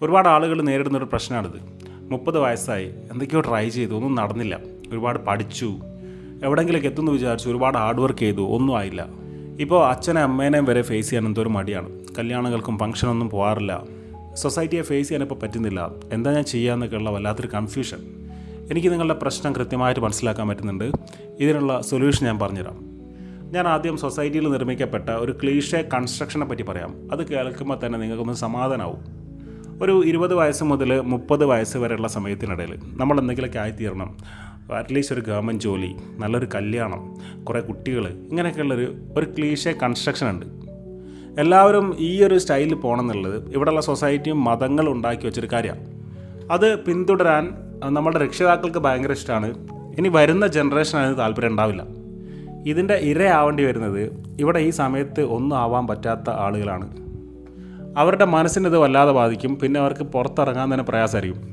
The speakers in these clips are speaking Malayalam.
ഒരുപാട് ആളുകൾ നേരിടുന്നൊരു പ്രശ്നമാണിത്. 30 വയസ്സായി, എന്തൊക്കെയോ ട്രൈ ചെയ്തു, ഒന്നും നടന്നില്ല. ഒരുപാട് പഠിച്ചു, എവിടെയെങ്കിലേക്ക് എത്തുമെന്ന് വിചാരിച്ചു, ഒരുപാട് ഹാർഡ് വർക്ക് ചെയ്തു, ഒന്നും ആയില്ല. ഇപ്പോൾ അച്ഛനെ അമ്മേനെയും വരെ ഫേസ് ചെയ്യാൻ എന്തോ ഒരു മടിയാണ്. കല്യാണങ്ങൾക്കും ഫംഗ്ഷനൊന്നും പോകാറില്ല. സൊസൈറ്റിയെ ഫേസ് ചെയ്യാനിപ്പോൾ പറ്റുന്നില്ല. എന്താ ഞാൻ ചെയ്യാമെന്നൊക്കെയുള്ള വല്ലാത്തൊരു കൺഫ്യൂഷൻ. എനിക്ക് നിങ്ങളുടെ പ്രശ്നം കൃത്യമായിട്ട് മനസ്സിലാക്കാൻ പറ്റുന്നുണ്ട്. ഇതിനുള്ള സൊല്യൂഷൻ ഞാൻ പറഞ്ഞുതരാം. ഞാൻ ആദ്യം സൊസൈറ്റിയിൽ നിർമ്മിക്കപ്പെട്ട ഒരു ക്ലീഷേ കൺസ്ട്രക്ഷനെ പറ്റി പറയാം. അത് കേൾക്കുമ്പോൾ തന്നെ നിങ്ങൾക്കൊന്ന് സമാധാനമാവും. ഒരു 20 വയസ്സ് മുതൽ 30 വയസ്സ് വരെയുള്ള സമയത്തിനിടയിൽ നമ്മൾ എന്തെങ്കിലുമൊക്കെ ആയിത്തീരണം. അറ്റ്ലീസ്റ്റ് ഒരു ഗവൺമെൻറ് ജോലി, നല്ലൊരു കല്യാണം, കുറേ കുട്ടികൾ, ഇങ്ങനെയൊക്കെയുള്ളൊരു ക്ലീഷേ കൺസ്ട്രക്ഷൻ ഉണ്ട്. എല്ലാവരും ഈ ഒരു സ്റ്റൈലിൽ പോകണം എന്നുള്ളത് ഇവിടെയുള്ള സൊസൈറ്റിയും മതങ്ങളും ഉണ്ടാക്കി വെച്ചൊരു കാര്യമാണ്. അത് പിന്തുടരാൻ നമ്മുടെ രക്ഷിതാക്കൾക്ക് ഭയങ്കര ഇഷ്ടമാണ്. ഇനി വരുന്ന ജനറേഷൻ അതിന് താല്പര്യം ഉണ്ടാവില്ല. ഇതിൻ്റെ ഇരയാവേണ്ടി വരുന്നത് ഇവിടെ ഈ സമയത്ത് ഒന്നും ആവാൻ പറ്റാത്ത ആളുകളാണ്. അവരുടെ മനസ്സിനിത് വല്ലാതെ ബാധിക്കും. പിന്നെ അവർക്ക് പുറത്തിറങ്ങാൻ തന്നെ പ്രയാസമായിരിക്കും.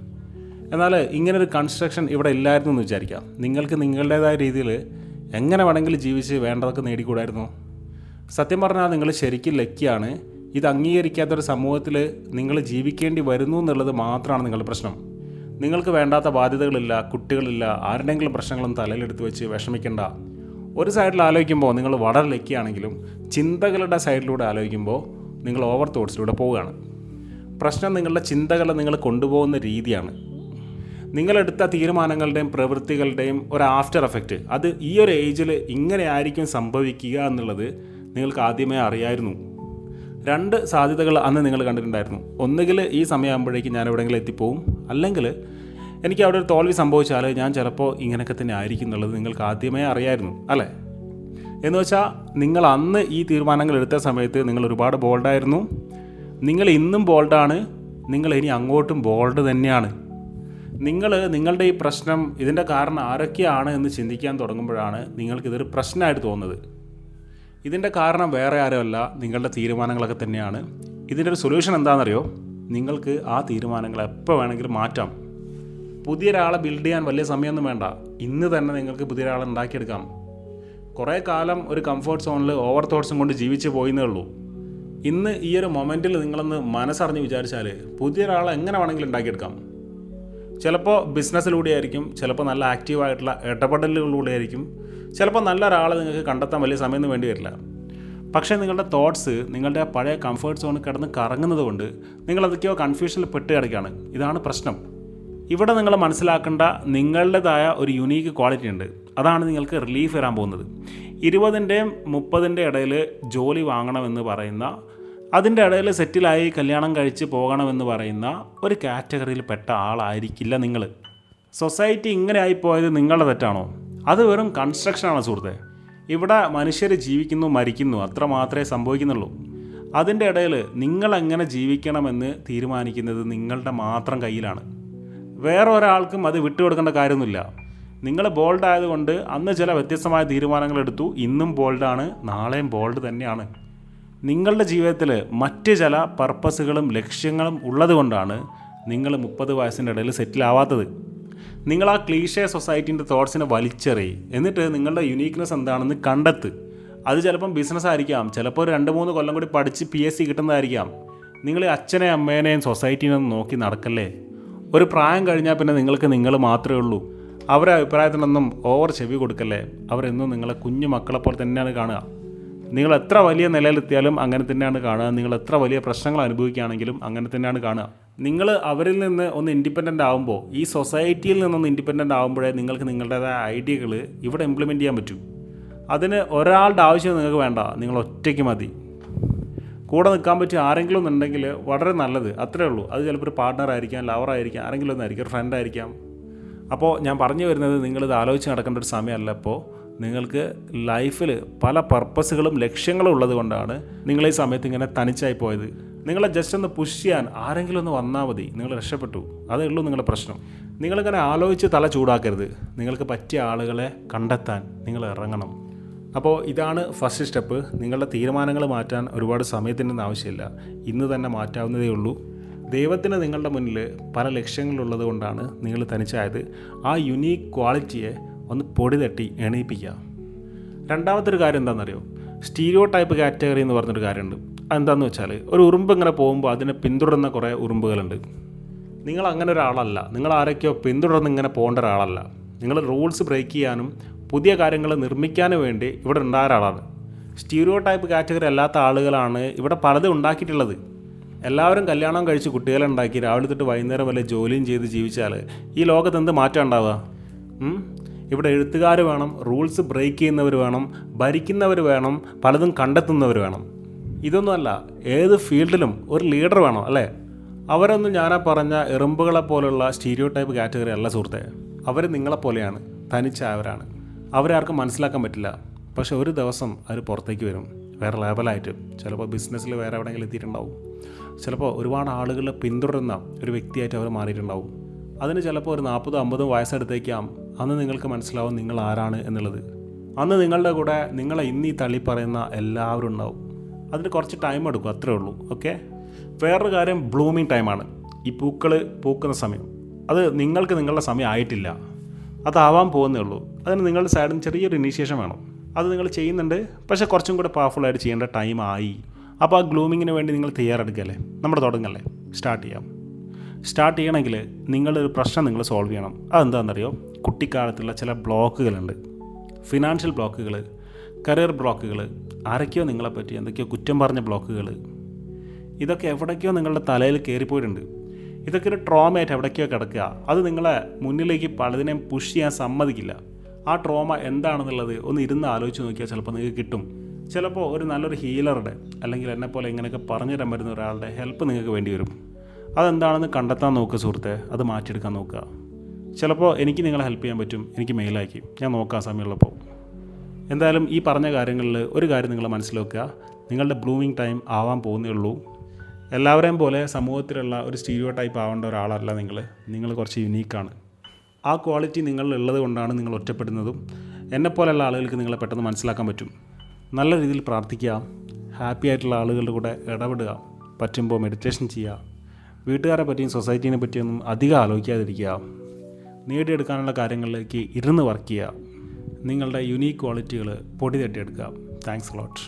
എന്നാൽ ഇങ്ങനൊരു കൺസ്ട്രക്ഷൻ ഇവിടെ ഇല്ലായിരുന്നു എന്ന് വിചാരിക്കാം. നിങ്ങൾക്ക് നിങ്ങളുടേതായ രീതിയിൽ എങ്ങനെ വേണമെങ്കിലും ജീവിച്ച് വേണ്ടതൊക്കെ നേടിക്കൂടായിരുന്നു. സത്യം പറഞ്ഞാൽ നിങ്ങൾ ശരിക്കും ലക്കിയാണ്. ഇത് അംഗീകരിക്കാത്തൊരു സമൂഹത്തിൽ നിങ്ങൾ ജീവിക്കേണ്ടി വരുന്നു എന്നുള്ളത് മാത്രമാണ് നിങ്ങളുടെ പ്രശ്നം. നിങ്ങൾക്ക് വേണ്ടാത്ത ബാധ്യതകളില്ല, കുട്ടികളില്ല, ആരുടെയെങ്കിലും പ്രശ്നങ്ങളും തലയിലെടുത്ത് വെച്ച് വിഷമിക്കേണ്ട. ഒരു സൈഡിൽ ആലോചിക്കുമ്പോൾ നിങ്ങൾ വളരെ ലക്കിയാണെങ്കിലും ചിന്തകളുടെ സൈഡിലൂടെ ആലോചിക്കുമ്പോൾ നിങ്ങൾ ഓവർ തോട്ട്സിലൂടെ പോവുകയാണ്. പ്രശ്നം നിങ്ങളുടെ ചിന്തകളെ നിങ്ങൾ കൊണ്ടുപോകുന്ന രീതിയാണ്. നിങ്ങളെടുത്ത തീരുമാനങ്ങളുടെയും പ്രവൃത്തികളുടെയും ഒരു ആഫ്റ്റർ എഫക്റ്റ്, അത് ഈ ഒരു ഏജിൽ ഇങ്ങനെ ആയിരിക്കും സംഭവിക്കുക എന്നുള്ളത് നിങ്ങൾക്ക് ആദ്യമേ അറിയായിരുന്നു. 2 സാധ്യതകൾ അന്ന് നിങ്ങൾ കണ്ടിട്ടുണ്ടായിരുന്നു. ഒന്നുകിൽ ഈ സമയമാകുമ്പോഴേക്കും ഞാൻ എവിടെയെങ്കിലും എത്തിപ്പോവും, അല്ലെങ്കിൽ എനിക്ക് അവിടെ ഒരു തോൽവി സംഭവിച്ചാൽ ഞാൻ ചിലപ്പോൾ ഇങ്ങനെയൊക്കെ തന്നെ ആയിരിക്കും എന്നുള്ളത് നിങ്ങൾക്ക് ആദ്യമേ അറിയായിരുന്നു, അല്ലേ? എന്ന് വെച്ചാൽ നിങ്ങൾ അന്ന് ഈ തീരുമാനങ്ങൾ എടുത്ത സമയത്ത് നിങ്ങൾ ഒരുപാട് ബോൾഡായിരുന്നു. നിങ്ങൾ ഇന്നും ബോൾഡാണ്. നിങ്ങൾ ഇനി അങ്ങോട്ടും ബോൾഡ് തന്നെയാണ്. നിങ്ങളുടെ ഈ പ്രശ്നം, ഇതിൻ്റെ കാരണം ആരൊക്കെയാണ് എന്ന് ചിന്തിക്കാൻ തുടങ്ങുമ്പോഴാണ് നിങ്ങൾക്കിതൊരു പ്രശ്നമായിട്ട് തോന്നുന്നത്. ഇതിൻ്റെ കാരണം വേറെ ആരുമല്ല, നിങ്ങളുടെ തീരുമാനങ്ങളൊക്കെ തന്നെയാണ്. ഇതിൻ്റെ ഒരു സൊല്യൂഷൻ എന്താണെന്നറിയോ? നിങ്ങൾക്ക് ആ തീരുമാനങ്ങൾ എപ്പോൾ വേണമെങ്കിലും മാറ്റാം. പുതിയൊരാളെ ബിൽഡ് ചെയ്യാൻ വലിയ സമയമൊന്നും വേണ്ട. ഇന്ന് തന്നെ നിങ്ങൾക്ക് പുതിയൊരാളെ ഉണ്ടാക്കിയെടുക്കാം. കുറേ കാലം ഒരു കംഫർട്ട് സോണിൽ ഓവർ തോട്ട്സും കൊണ്ട് ജീവിച്ച് പോയിന്നേ ഉള്ളൂ. ഇന്ന് ഈ ഒരു മൊമെൻറ്റിൽ നിങ്ങളൊന്ന് മനസ്സറിഞ്ഞ് വിചാരിച്ചാൽ പുതിയൊരാളെ എങ്ങനെ വേണമെങ്കിലും ഉണ്ടാക്കിയെടുക്കാം. ചിലപ്പോൾ ബിസിനസ്സിലൂടെ ആയിരിക്കും, ചിലപ്പോൾ നല്ല ആക്റ്റീവായിട്ടുള്ള ഇടപെടലുകളിലൂടെ ആയിരിക്കും, ചിലപ്പോൾ നല്ല ഒരാളെ നിങ്ങൾക്ക് കണ്ടെത്താൻ വലിയ സമയമൊന്നും വേണ്ടി വരില്ല. പക്ഷേ നിങ്ങളുടെ തോട്ട്സ് നിങ്ങളുടെ പഴയ കംഫർട്ട് സോണിൽ കിടന്ന് കറങ്ങുന്നത് കൊണ്ട് നിങ്ങളതൊക്കെയോ കൺഫ്യൂഷനിൽ പെട്ട് കിടക്കുകയാണ്. ഇതാണ് പ്രശ്നം. ഇവിടെ നിങ്ങൾ മനസ്സിലാക്കേണ്ട നിങ്ങളുടേതായ ഒരു യുണീക്ക് ക്വാളിറ്റി ഉണ്ട്. അതാണ് നിങ്ങൾക്ക് റിലീഫ് വരാൻ പോകുന്നത്. 20-ൻ്റെയും 30-ൻ്റെ ഇടയിൽ ജോലി വാങ്ങണമെന്ന് പറയുന്ന, അതിൻ്റെ ഇടയിൽ സെറ്റിലായി കല്യാണം കഴിച്ച് പോകണമെന്ന് പറയുന്ന ഒരു കാറ്റഗറിയിൽ പെട്ട ആളായിരിക്കില്ല നിങ്ങൾ. സൊസൈറ്റി ഇങ്ങനെ ആയിപ്പോയത് നിങ്ങളുടെ തെറ്റാണോ? അത് വെറും കൺസ്ട്രക്ഷനാണ് സുഹൃത്തെ. ഇവിടെ മനുഷ്യർ ജീവിക്കുന്നു, മരിക്കുന്നു, അത്ര മാത്രമേ സംഭവിക്കുന്നുള്ളൂ. അതിൻ്റെ ഇടയിൽ നിങ്ങളെങ്ങനെ ജീവിക്കണമെന്ന് തീരുമാനിക്കുന്നത് നിങ്ങളുടെ മാത്രം കയ്യിലാണ്. വേറെ ഒരാൾക്കും അത് വിട്ടുകൊടുക്കേണ്ട കാര്യമൊന്നുമില്ല. നിങ്ങൾ ബോൾഡ് ആയതുകൊണ്ട് അന്ന് ചില വ്യത്യസ്തമായ തീരുമാനങ്ങൾ എടുത്തു. ഇന്നും ബോൾഡാണ്, നാളെയും ബോൾഡ് തന്നെയാണ്. നിങ്ങളുടെ ജീവിതത്തിൽ മറ്റ് ചില പർപ്പസുകളും ലക്ഷ്യങ്ങളും ഉള്ളതുകൊണ്ടാണ് നിങ്ങൾ 30 വയസ്സിൻ്റെ ഇടയിൽ സെറ്റിലാവാത്തത്. നിങ്ങൾ ആ ക്ലീഷേ സൊസൈറ്റീൻ്റെ തോട്ട്സിനെ വലിച്ചെറിയും. എന്നിട്ട് നിങ്ങളുടെ യുണീക്നെസ് എന്താണെന്ന് കണ്ടെത്ത്. അത് ചിലപ്പം ബിസിനസ് ആയിരിക്കാം, ചിലപ്പോൾ ഒരു 2-3 കൊല്ലം കൂടി പഠിച്ച് PSC കിട്ടുന്നതായിരിക്കാം. നിങ്ങൾ അച്ഛനെയും അമ്മേനെയും സൊസൈറ്റീനൊന്നും നോക്കി നടക്കല്ലേ. ഒരു പ്രായം കഴിഞ്ഞാൽ പിന്നെ നിങ്ങൾ മാത്രമേ ഉള്ളൂ. അവരുടെ അഭിപ്രായത്തിനൊന്നും ഓവർ ചെവി കൊടുക്കല്ലേ. അവരെന്നും നിങ്ങളെ കുഞ്ഞു മക്കളെപ്പോലെ തന്നെയാണ് കാണുക. നിങ്ങൾ എത്ര വലിയ നിലയിലെത്തിയാലും അങ്ങനെ തന്നെയാണ് കാണുക. നിങ്ങൾ എത്ര വലിയ പ്രശ്നങ്ങൾ അനുഭവിക്കുകയാണെങ്കിലും അങ്ങനെ തന്നെയാണ് കാണുക. നിങ്ങൾ അവരിൽ നിന്ന് ഒന്ന് ഇൻഡിപെൻഡൻ്റ് ആകുമ്പോൾ, ഈ സൊസൈറ്റിയിൽ നിന്നൊന്ന് ഇൻഡിപെൻഡൻ്റ് ആകുമ്പോഴേ നിങ്ങൾക്ക് നിങ്ങളുടേതായ ഐഡിയകൾ ഇവിടെ ഇംപ്ലിമെൻറ്റ് ചെയ്യാൻ പറ്റൂ. അതിന് ഒരാളുടെ ആവശ്യം നിങ്ങൾക്ക് വേണ്ട, നിങ്ങൾ ഒറ്റയ്ക്ക് മതി. കൂടെ നിൽക്കാൻ പറ്റിയ ആരെങ്കിലും ഉണ്ടെങ്കിൽ വളരെ നല്ലത്, അത്രേ ഉള്ളൂ. അത് ചിലപ്പോൾ ഒരു പാർട്ട്ണറായിരിക്കാം, ലവറായിരിക്കാം, ആരെങ്കിലും ഒന്നായിരിക്കും, ഒരു ഫ്രണ്ടായിരിക്കാം. അപ്പോൾ ഞാൻ പറഞ്ഞു വരുന്നത്, നിങ്ങളിത് ആലോചിച്ച് നടക്കേണ്ട ഒരു സമയമല്ല. ഇപ്പോൾ നിങ്ങൾക്ക് ലൈഫിൽ പല പർപ്പസുകളും ലക്ഷ്യങ്ങളും ഉള്ളത് കൊണ്ടാണ് നിങ്ങൾ ഈ സമയത്ത് ഇങ്ങനെ തനിച്ചായി പോയത്. നിങ്ങളെ ജസ്റ്റ് ഒന്ന് പുഷ് ചെയ്യാൻ ആരെങ്കിലും ഒന്ന് വന്നാൽ മതി, നിങ്ങൾ രക്ഷപ്പെട്ടു. അതേ ഉള്ളൂ നിങ്ങളുടെ പ്രശ്നം. നിങ്ങളിങ്ങനെ ആലോചിച്ച് തല ചൂടാക്കരുത്. നിങ്ങൾക്ക് പറ്റിയ ആളുകളെ കണ്ടെത്താൻ നിങ്ങൾ ഇറങ്ങണം. അപ്പോൾ ഇതാണ് ഫസ്റ്റ് സ്റ്റെപ്പ്. നിങ്ങളുടെ തീരുമാനങ്ങൾ മാറ്റാൻ ഒരുപാട് സമയത്തിൻ്റെ ആവശ്യമില്ല. ഇന്ന് തന്നെ മാറ്റാവുന്നതേ ഉള്ളൂ. ദൈവത്തിന് നിങ്ങളുടെ മുന്നിൽ പല ലക്ഷ്യങ്ങളുള്ളത് കൊണ്ടാണ് നിങ്ങൾ തനിച്ചായത്. ആ യുണീക്ക് ക്വാളിറ്റിയെ ഒന്ന് പൊടി തട്ടി എണീപ്പിക്കുക. രണ്ടാമത്തെ ഒരു കാര്യം എന്താണെന്നറിയോ? സ്റ്റീരിയോ ടൈപ്പ് കാറ്റഗറി എന്ന് പറഞ്ഞൊരു കാര്യമുണ്ട്. അതെന്താണെന്ന് വെച്ചാൽ ഒരു ഉറുമ്പ് ഇങ്ങനെ പോകുമ്പോൾ അതിനെ പിന്തുടരുന്ന കുറേ ഉറുമ്പുകളുണ്ട്. നിങ്ങൾ അങ്ങനെ ഒരാളല്ല. നിങ്ങൾ ആരൊക്കെയോ പിന്തുടർന്ന് ഇങ്ങനെ പോകേണ്ട ഒരാളല്ല. നിങ്ങൾ റൂൾസ് ബ്രേക്ക് ചെയ്യാനും പുതിയ കാര്യങ്ങൾ നിർമ്മിക്കാനും വേണ്ടി ഇവിടെ ഉണ്ടായ ഒരാളാണ്. സ്റ്റീരിയോ ടൈപ്പ് കാറ്റഗറി അല്ലാത്ത ആളുകളാണ് ഇവിടെ പലതും ഉണ്ടാക്കിയിട്ടുള്ളത്. എല്ലാവരും കല്യാണം കഴിച്ച് കുട്ടികളെ ഉണ്ടാക്കി രാവിലെ തൊട്ട് വൈകുന്നേരം വരെ ജോലിയും ചെയ്ത് ജീവിച്ചാൽ ഈ ലോകത്ത് എന്ത് മാറ്റം ഉണ്ടാവുക? ഇവിടെ എഴുത്തുകാർ വേണം, റൂൾസ് ബ്രേക്ക് ചെയ്യുന്നവർ വേണം, ഭരിക്കുന്നവർ വേണം, പലതും കണ്ടെത്തുന്നവർ വേണം. ഇതൊന്നുമല്ല, ഏത് ഫീൽഡിലും ഒരു ലീഡർ വേണം, അല്ലേ? അവരൊന്നും ഞാനാ പറഞ്ഞ എറുമ്പുകളെ പോലുള്ള സ്റ്റീരിയോ ടൈപ്പ് കാറ്റഗറി അല്ല സുഹൃത്തെ. അവർ നിങ്ങളെപ്പോലെയാണ്, തനിച്ചായവരാണ്. അവരാർക്കും മനസ്സിലാക്കാൻ പറ്റില്ല. പക്ഷെ ഒരു ദിവസം അവർ പുറത്തേക്ക് വരും, വേറെ ലെവലായിട്ട്. ചിലപ്പോൾ ബിസിനസ്സിൽ വേറെ എവിടെയെങ്കിലും എത്തിയിട്ടുണ്ടാവും. ചിലപ്പോൾ ഒരുപാട് ആളുകൾ പിന്തുടരുന്ന ഒരു വ്യക്തിയായിട്ട് അവർ മാറിയിട്ടുണ്ടാവും. അതിന് ചിലപ്പോൾ ഒരു 40-50 വയസ്സെടുത്തേക്കാം. അന്ന് നിങ്ങൾക്ക് മനസ്സിലാവും നിങ്ങൾ ആരാണ് എന്നുള്ളത്. അന്ന് നിങ്ങളുടെ കൂടെ നിങ്ങളെ ഇന്നീ തള്ളി പറയുന്ന എല്ലാവരും ഉണ്ടാവും. അതിന് കുറച്ച് ടൈം എടുക്കും, അത്രേ ഉള്ളൂ. ഓക്കെ. വേറൊരു കാര്യം, ബ്ലൂമിങ് ടൈമാണ്. ഈ പൂക്കൾ പൂക്കുന്ന സമയം. അത് നിങ്ങൾക്ക് നിങ്ങളുടെ സമയം ആയിട്ടില്ല, അതാവാൻ പോകുന്നേ ഉള്ളൂ. അതിന് നിങ്ങളുടെ സൈഡിൽ നിന്ന് ചെറിയൊരു ഇനീഷ്യേഷൻ വേണം. അത് നിങ്ങൾ ചെയ്യുന്നുണ്ട്, പക്ഷേ കുറച്ചും കൂടെ പവർഫുള്ളായിട്ട് ചെയ്യേണ്ട ടൈം ആയി. അപ്പോൾ ആ ഗ്ലൂമിങ്ങിന് വേണ്ടി നിങ്ങൾ തയ്യാറെടുക്കല്ലേ? നമ്മൾ തുടങ്ങല്ലേ? സ്റ്റാർട്ട് ചെയ്യാം. സ്റ്റാർട്ട് ചെയ്യണമെങ്കിൽ നിങ്ങളൊരു പ്രശ്നം നിങ്ങൾ സോൾവ് ചെയ്യണം. അതെന്താണെന്നറിയോ? കുട്ടിക്കാലത്തുള്ള ചില ബ്ലോക്കുകളുണ്ട്. ഫിനാൻഷ്യൽ ബ്ലോക്കുകൾ, കരിയർ ബ്ലോക്കുകൾ, ആരൊക്കെയോ നിങ്ങളെപ്പറ്റി എന്തൊക്കെയോ കുറ്റം പറഞ്ഞ ബ്ലോക്കുകൾ. ഇതൊക്കെ എവിടേക്കോ നിങ്ങളുടെ തലയിൽ കയറിപ്പോയിട്ടുണ്ട്. ഇതൊക്കെ ഒരു ട്രോമയായിട്ട് എവിടേക്കോ കിടക്കുക. അത് നിങ്ങളെ മുന്നിലേക്ക് പലതിനെയും പുഷ് ചെയ്യാൻ സമ്മതിക്കില്ല. ആ ട്രോമ എന്താണെന്നുള്ളത് ഒന്ന് ഇരുന്ന് ആലോചിച്ച് നോക്കിയാൽ ചിലപ്പോൾ നിങ്ങൾക്ക് കിട്ടും. ചിലപ്പോൾ ഒരു നല്ലൊരു ഹീലറുടെ അല്ലെങ്കിൽ എന്നെപ്പോലെ ഇങ്ങനെയൊക്കെ പറഞ്ഞു തരാൻ പറ്റുന്ന ഒരാളുടെ ഹെൽപ്പ് നിങ്ങൾക്ക് വേണ്ടി വരും. അതെന്താണെന്ന് കണ്ടെത്താൻ നോക്കുക സുഹൃത്തെ, അത് മാറ്റിയെടുക്കാൻ നോക്കുക. ചിലപ്പോൾ എനിക്ക് നിങ്ങളെ ഹെൽപ്പ് ചെയ്യാൻ പറ്റും. എനിക്ക് മെയിലാക്കി ഞാൻ നോക്കാം സമയമുള്ളപ്പോൾ. എന്തായാലും ഈ പറഞ്ഞ കാര്യങ്ങളിൽ ഒരു കാര്യം നിങ്ങൾ മനസ്സിലാക്കുക, നിങ്ങളുടെ ബ്ലൂമിങ് ടൈം ആവാൻ പോകുന്നേ ഉള്ളൂ. എല്ലാവരെയും പോലെ സമൂഹത്തിലുള്ള ഒരു സ്റ്റീരിയോ ടൈപ്പ് ആവേണ്ട ഒരാളല്ല നിങ്ങൾ കുറച്ച് യുണീക്കാണ്. ആ ക്വാളിറ്റി നിങ്ങളുള്ളത് കൊണ്ടാണ് നിങ്ങൾ ഒറ്റപ്പെടുന്നതും. എന്നെപ്പോലെയുള്ള ആളുകൾക്ക് നിങ്ങളെ പെട്ടെന്ന് മനസ്സിലാക്കാൻ പറ്റും. നല്ല രീതിയിൽ പ്രാർത്ഥിക്കുക, ഹാപ്പി ആയിട്ടുള്ള ആളുകളുടെ കൂടെ ഇടപെടുക, പറ്റുമ്പോൾ മെഡിറ്റേഷൻ ചെയ്യുക, വീട്ടുകാരെ പറ്റിയും സൊസൈറ്റീനെ പറ്റിയൊന്നും അധികം ആലോചിക്കാതിരിക്കുക, നേടിയെടുക്കാനുള്ള കാര്യങ്ങളിലേക്ക് ഇരുന്ന് വർക്ക് ചെയ്യുക, നിങ്ങളുടെ യുണീക്ക് ക്വാളിറ്റികൾ പൊടി തട്ടിയെടുക്കുക. Thanks a lot.